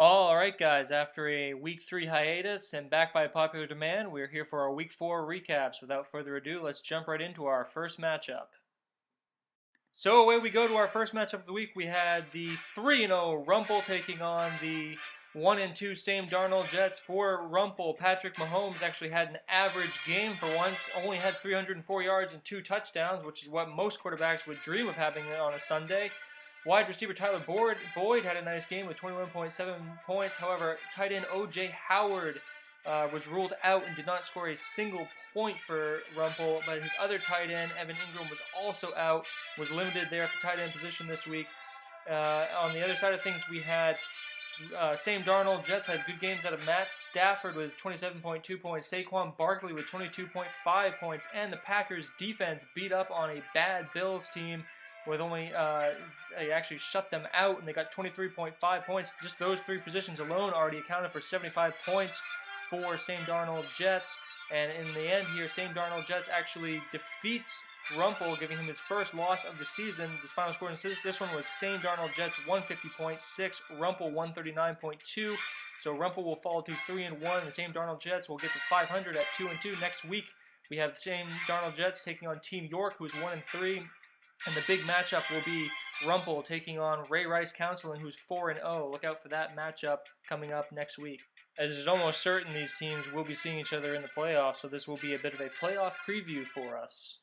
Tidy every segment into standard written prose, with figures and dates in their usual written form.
All right, guys, after a week 3 hiatus and back by popular demand, we're here for our week 4 recaps. Without further ado, let's jump right into our first matchup. So away we go to our first matchup of the week. We had the 3-0 Rumple taking on the 1-2 Same Darnold Jets. For Rumple, Patrick Mahomes actually had an average game for once, only had 304 yards and 2 touchdowns, which is what most quarterbacks would dream of having on a Sunday. Wide receiver Tyler Boyd had a nice game with 21.7 points. However, tight end O.J. Howard was ruled out and did not score a single point for Rumple, but his other tight end, Evan Ingram, was also out, was limited there at the tight end position this week. On the other side of things, we had Same Darnold Jets had good games out of Matt Stafford with 27.2 points, Saquon Barkley with 22.5 points, and the Packers defense beat up on a bad Bills team with only they actually shut them out and they got 23.5 points. Just those three positions alone already accounted for 75 points for Same Darnold Jets. And in the end here, Same Darnold Jets actually defeats Rumple, giving him his first loss of the season. His final score in this one was Same Darnold Jets 150.6, Rumple 139.2. So Rumple will fall to 3-1. The Same Darnold Jets will get to 500 at 2-2. Next week we have Same Darnold Jets taking on Team York, who's 1-3. And the big matchup will be Rumple taking on Ray Rice Counseling, who's 4-0. Look out for that matchup coming up next week. As it's almost certain these teams will be seeing each other in the playoffs, so this will be a bit of a playoff preview for us.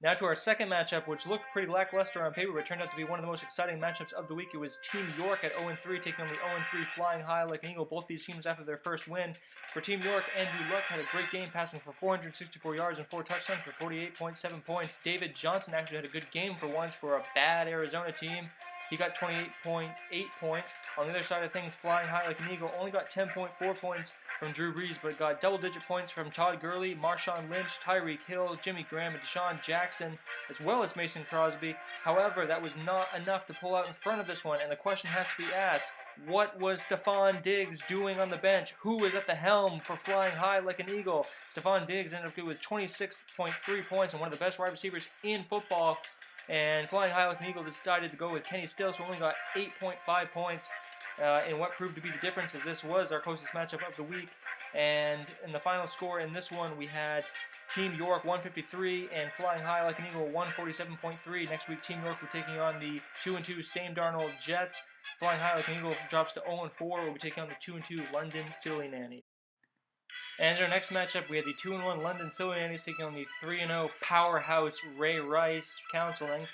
Now to our second matchup, which looked pretty lackluster on paper, but turned out to be one of the most exciting matchups of the week. It was Team York at 0-3 taking on the 0-3 Flying High like an Eagle. Both these teams after their first win. For Team York, Andrew Luck had a great game, passing for 464 yards and 4 touchdowns for 48.7 points. David Johnson actually had a good game for once for a bad Arizona team. He got 28.8 points. On the other side of things, Flying High like an Eagle only got 10.4 points from Drew Brees, but got double-digit points from Todd Gurley, Marshawn Lynch, Tyreek Hill, Jimmy Graham, and Deshaun Jackson, as well as Mason Crosby. However, that was not enough to pull out in front of this one, and the question has to be asked, what was Stephon Diggs doing on the bench? Who was at the helm for Flying High like an Eagle? Stephon Diggs ended up with 26.3 points and one of the best wide receivers in football. And Flying High like an Eagle decided to go with Kenny Stills, who only got 8.5 points in what proved to be the difference, as this was our closest matchup of the week. And in the final score in this one, we had Team York 153 and Flying High like an Eagle 147.3. Next week, Team York will be taking on the 2-2 Same Darnold Jets. Flying High like an Eagle drops to 0-4. We'll be taking on the 2-2 London Silly Nannies. And in our next matchup, we had the 2-1 London Silly Nannies taking on the 3-0 powerhouse Ray Rice Counseling.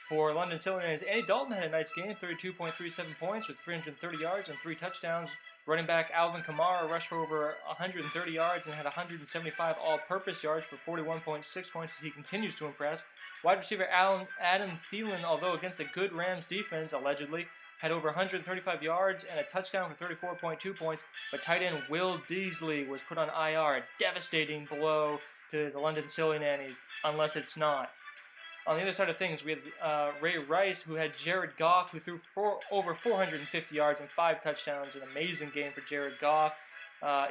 For London Silly Nannies, Andy Dalton had a nice game, 32.37 points with 330 yards and 3 touchdowns. Running back Alvin Kamara rushed for over 130 yards and had 175 all-purpose yards for 41.6 points as he continues to impress. Wide receiver Adam Thielen, although against a good Rams defense, allegedly, had over 135 yards and a touchdown for 34.2 points, but tight end Will Deasley was put on IR, a devastating blow to the London Silly Nannies, unless it's not. On the other side of things, we had Ray Rice, who had Jared Goff, who threw over 450 yards and 5 touchdowns. An amazing game for Jared Goff.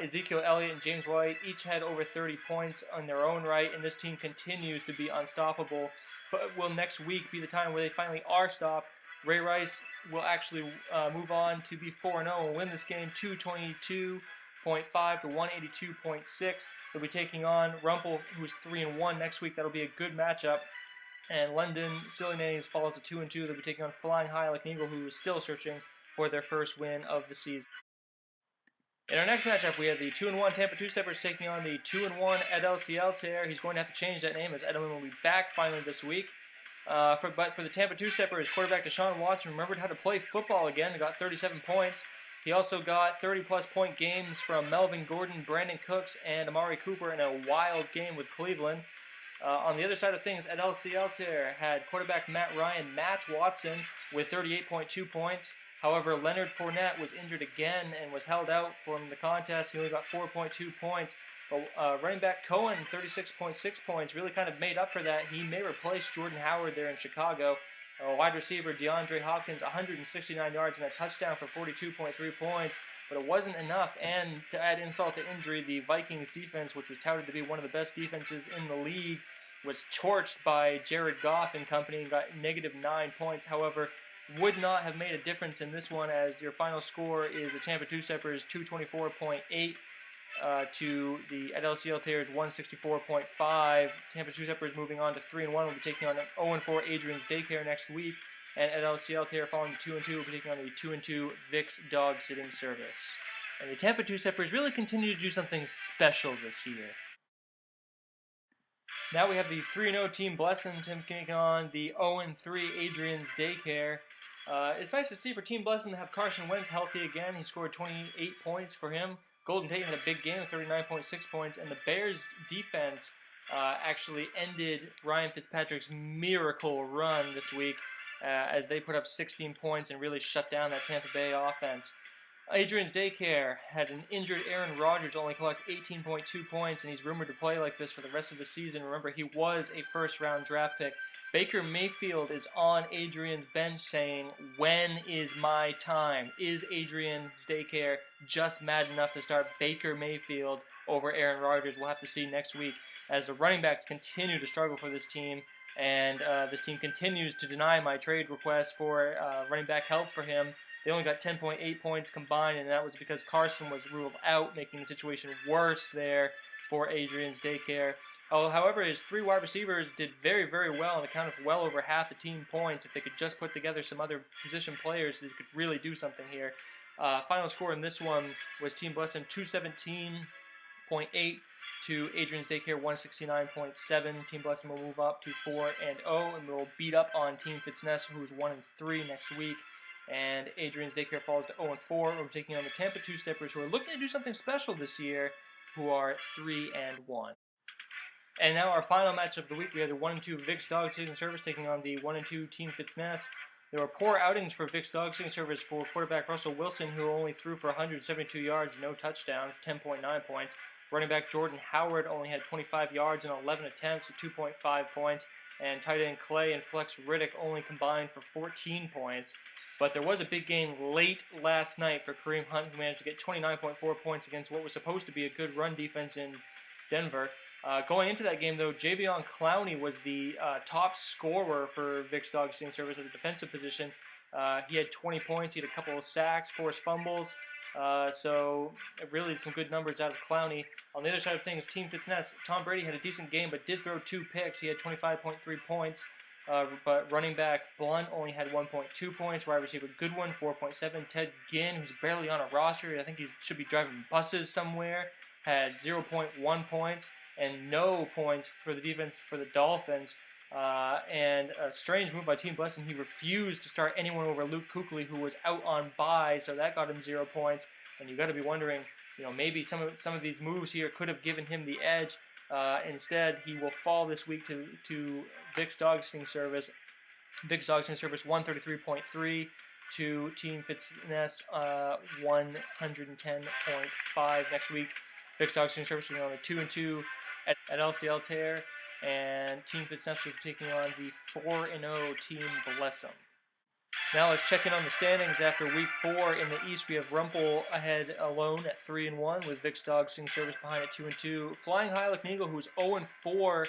Ezekiel Elliott and James White each had over 30 points on their own right, and this team continues to be unstoppable. But will next week be the time where they finally are stopped? Ray Rice will actually move on to be 4-0 and win this game 222.5 to 182.6. They'll be taking on Rumple, who's 3-1 next week. That'll be a good matchup. And London Silly Nannies falls to 2-2. They'll be taking on Flying High like an Eagle, who is still searching for their first win of the season. In our next matchup, we have the 2-1 Tampa Two-Steppers taking on the 2-1 Edelciel. He's going to have to change that name as Edelman will be back finally this week. But for the Tampa Two-Steppers, quarterback Deshaun Watson remembered how to play football again and got 37 points. He also got 30-plus point games from Melvin Gordon, Brandon Cooks, and Amari Cooper in a wild game with Cleveland. On the other side of things, Edelciel had quarterback Matt Watson with 38.2 points. However, Leonard Fournette was injured again and was held out from the contest. He only got 4.2 points. But running back Cohen, 36.6 points, really kind of made up for that. He may replace Jordan Howard there in Chicago. Wide receiver DeAndre Hopkins, 169 yards and a touchdown for 42.3 points. But it wasn't enough, and to add insult to injury, the Vikings defense, which was touted to be one of the best defenses in the league, was torched by Jared Goff and company and got -9 points. However, would not have made a difference in this one, as your final score is the Tampa Two-Steppers 224.8 to the at LCL Terriers 164.5. Tampa Two-Steppers moving on to 3-1 will be taking on 0-4 Adrian's Daycare next week, and at LCL Terrier falling to 2-2 will be taking on the 2-2 Vic's Dog Sitting Service. And the Tampa Two-Steppers really continue to do something special this year. Now we have the 3-0 Team Blessing taking on the 0-3 Adrian's Daycare. It's nice to see for Team Blessing to have Carson Wentz healthy again. He scored 28 points for him. Golden Tate had a big game of 39.6 points, and the Bears' defense actually ended Ryan Fitzpatrick's miracle run this week as they put up 16 points and really shut down that Tampa Bay offense. Adrian's Daycare had an injured Aaron Rodgers only collect 18.2 points, and he's rumored to play like this for the rest of the season. Remember, he was a first-round draft pick. Baker Mayfield is on Adrian's bench saying, "When is my time?" Is Adrian's Daycare just mad enough to start Baker Mayfield over Aaron Rodgers? We'll have to see next week, as the running backs continue to struggle for this team, and this team continues to deny my trade request for running back help for him. They only got 10.8 points combined, and that was because Carson was ruled out, making the situation worse there for Adrian's Daycare. However, his 3 wide receivers did very, very well and accounted for well over half the team points. If they could just put together some other position players, they could really do something here. Final score in this one was Team Blessing 217.8 to Adrian's Daycare 169.7. Team Blessing will move up to 4-0, and will beat up on Team Fitzness, who's 1-3 next week. And Adrian's Daycare falls to 0-4. We're taking on the Tampa Two-Steppers, who are looking to do something special this year, who are 3-1. And now our final match of the week, we have the 1-2 Vic's Dog Sitting Service taking on the 1-2 Team Fitzness. There were poor outings for Vic's Dog Sitting Service for quarterback Russell Wilson, who only threw for 172 yards, no touchdowns, 10.9 points. Running back Jordan Howard only had 25 yards and 11 attempts, 2.5 points. And tight end Clay and Flex Riddick only combined for 14 points. But there was a big game late last night for Kareem Hunt, who managed to get 29.4 points against what was supposed to be a good run defense in Denver. Going into that game, though, Javion Clowney was the top scorer for Vic's Dog Sitting Service at the defensive position. He had 20 points. He had a couple of sacks, forced fumbles. So really some good numbers out of Clowney. On the other side of things, Team Fitzness, Tom Brady had a decent game but did throw 2 picks. He had 25.3 points. But running back Blunt only had 1.2 points. Wide receiver Goodwin, 4.7. Ted Ginn, who's barely on a roster, I think he should be driving buses somewhere, had 0.1 points. And no points for the defense for the Dolphins. And a strange move by Team Blessing. He refused to start anyone over Luke Kuechly, who was out on bye, so that got him 0 points. And you got to be wondering, maybe some of these moves here could have given him the edge. Instead, he will fall this week to Vic's Dog Sitting Service. Vic's Dog Sitting Service 133.3 to Team Fitzness 110.5 next week. Vic's Dog Sitting Service will be on the 2-2 at LCL Terrier, and Team Fitzness will be taking on the 4-0 Team Blessum. Now let's check in on the standings. After week 4 in the East, we have Rumpel ahead alone at 3-1, with Vic's Dog Sitting Service behind at 2-2. Flying High like an Eagle, who's 0-4,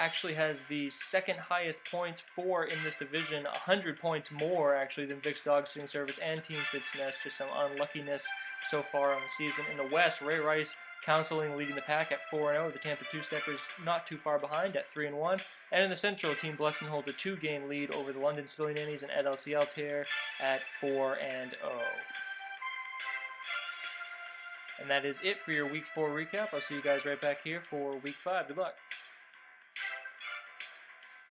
actually has the second highest points for in this division, 100 points more actually than Vic's Dog Sitting Service and Team Fitzness. Just some unluckiness so far on the season. In the West, Ray Rice Counseling leading the pack at 4-0. The Tampa Two-Steppers not too far behind at 3-1. And in the Central, Team Blessing holds a 2-game lead over the London Silly Nannies and Ed LCL Terrier at 4-0. And that is it for your Week 4 recap. I'll see you guys right back here for Week 5. Good luck.